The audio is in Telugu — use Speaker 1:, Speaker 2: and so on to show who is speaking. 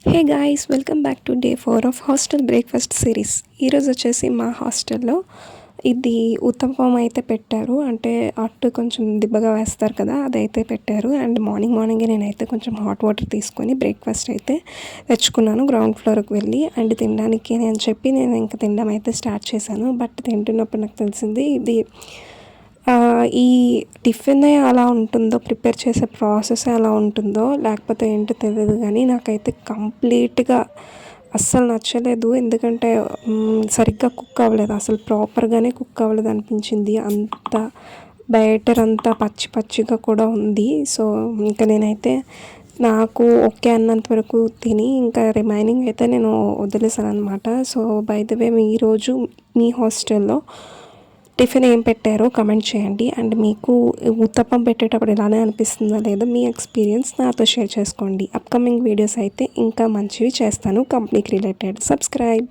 Speaker 1: Hey guys, welcome back to day 4 of hostel breakfast series. ఈరోజు వచ్చేసి మా హాస్టల్లో ఇది ఉత్తప్పం అయితే పెట్టారు. అంటే అట్టు కొంచెం దిబ్బగా వేస్తారు కదా, అదైతే పెట్టారు. అండ్ మార్నింగే నేనైతే కొంచెం హాట్ వాటర్ తీసుకొని బ్రేక్ఫాస్ట్ అయితే తెచ్చుకున్నాను గ్రౌండ్ ఫ్లోర్కి వెళ్ళి. అండ్ తినడానికి అని చెప్పి నేను ఇంకా తినడం అయితే స్టార్ట్ చేశాను. బట్ తింటున్నప్పుడు నాకు తెలిసింది ఇది ఈ టిఫిన్ అలా ఉంటుందో, ప్రిపేర్ చేసే ప్రాసెస్ అలా ఉంటుందో లేకపోతే ఏంటో తెలియదు, కానీ నాకైతే కంప్లీట్గా అస్సలు నచ్చలేదు. ఎందుకంటే సరిగ్గా కుక్ అవ్వలేదు, అసలు ప్రాపర్గానే కుక్ అవ్వలేదు అనిపించింది. అంత బ్యాటర్ అంతా పచ్చి పచ్చిగా కూడా ఉంది. సో ఇంకా నేనైతే నాకు ఓకే అన్నంత వరకు తిని ఇంకా రిమైనింగ్ అయితే నేను వదిలేసాను అనమాట. సో బై ద వే, ఈరోజు మీ హాస్టల్లో టిఫిన్ ఏం పెట్టారో కమెంట్ చేయండి. అండ్ మీకు ఉత్తప్పం పెట్టేటప్పుడు ఇలానే అనిపిస్తుందో లేదో మీ ఎక్స్పీరియన్స్ నాతో షేర్ చేసుకోండి. అప్కమింగ్ వీడియోస్ అయితే ఇంకా మంచివి చేస్తాను, కంపెనీకి రిలేటెడ్. సబ్స్క్రైబ్.